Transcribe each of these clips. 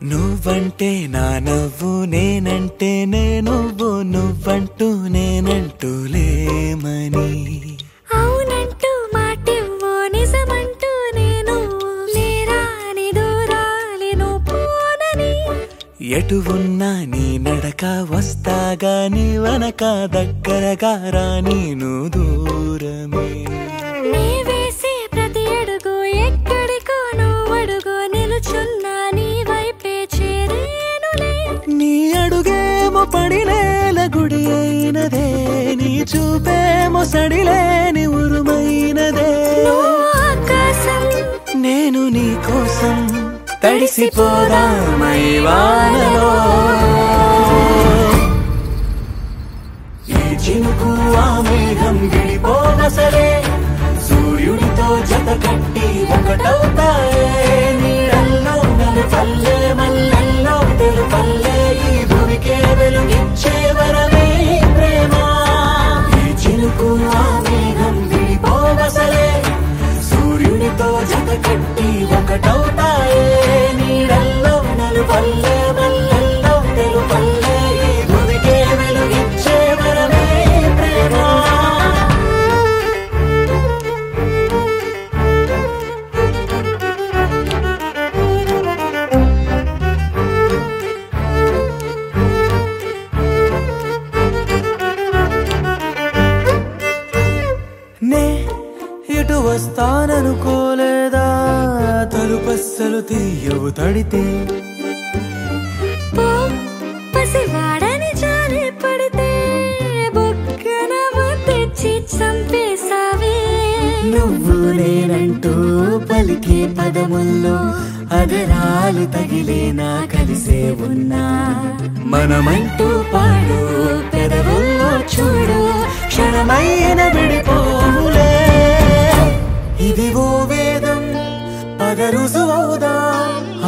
నువ్వంటే నా నవ్వు నేనంటే నువ్వు నువ్వంటూ నేనంటూ లేమని అవునంటూ మాటివ్వు నిజమంటూ నేను లేరాని దూరాలేను పోనని ఎటు ఉన్నా నీ నడక వస్తాగా నీ వనక దగ్గరగా రాని నువ్వు దూరమే నీ వేసే ప్రతి అడుగు ఎక్కడికో నువ్వు అడుగు నిలుచున్నా నీ వైపే చేరేనులే నీ అడుగేమో పడినేల గుడి అయినదే నీ చూపేమో సడిలేని ఉరుమైనదే ఆకాశం నేను నీ కోసం తడిసిపోదామై వానలో ఈ చినుకు ఆ మేఘం విడిపోవసలే సూర్యుడితో జత కట్టి ఒకటవుతాయే నీడల్లో నలుపల్లె మల్లెల్లో తెలుపల్లె ఈ భూమికే వెలుగిచ్చే వరమే ప్రేమ ఈ చినుకు ఆ మేఘం విడిపోవసలే సూర్యుడితో జత కట్టి ఒకటవుతాయే నీడల్లో నలుపల్లె మల్లెల్లో తెలుపల్లె ఈ భూమికే వెలుగిచ్చే వరమే ప్రేమ నే ఇటు వస్తాననుకోలేదా తలుపస్సలు తీయవు తడితే పో పసివాడని జాలి పడితే బొక్కన తెచ్చి చంపేసావే నువ్వు నేనంటూ పలికే పదముల్లో అదరాలు తగిలేనా కలిసే ఉన్నా మనమంటూ పాడు పెదవుల్లో చూడు క్షణమైన విడిపోవులే ఇది ఓ వేదం పగరుజువవుదా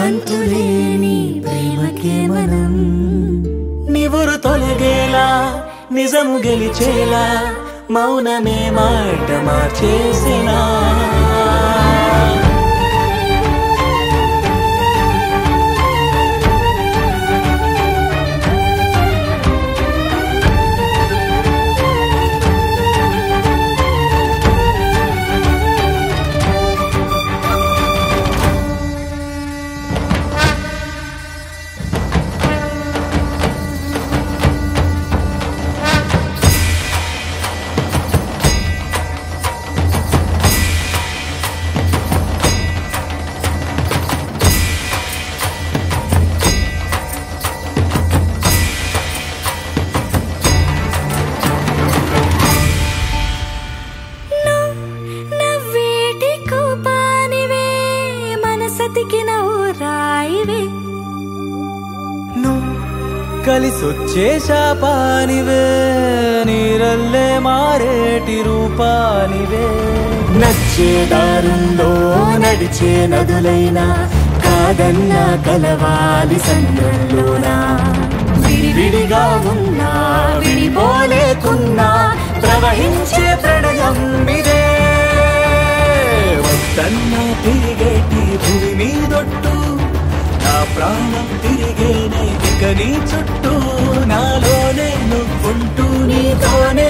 అంతులేని ప్రేమకే మనం నివురు తొలగేలా నిజము గెలిచేలా మౌనమే మాట మార్చేసినా కలిసొచ్చే శాపానివే నీరల్లే మారేటి రూపానివే నచ్చే దారుల్లో నడిచే నదులైనా కాదన్నా కలవాలి సంద్రంలోనా విడివిడిగా ఉన్నా విడిపోలేకున్నా ప్రవహించే ప్రణయం ఇదే వద్దన్నా తిరిగేటి భూమి మీదొట్టు నా ప్రాణం తిరిగేనే ఇక నీ చుట్టూ నాలోనే నువ్వుంటూ నీతోనే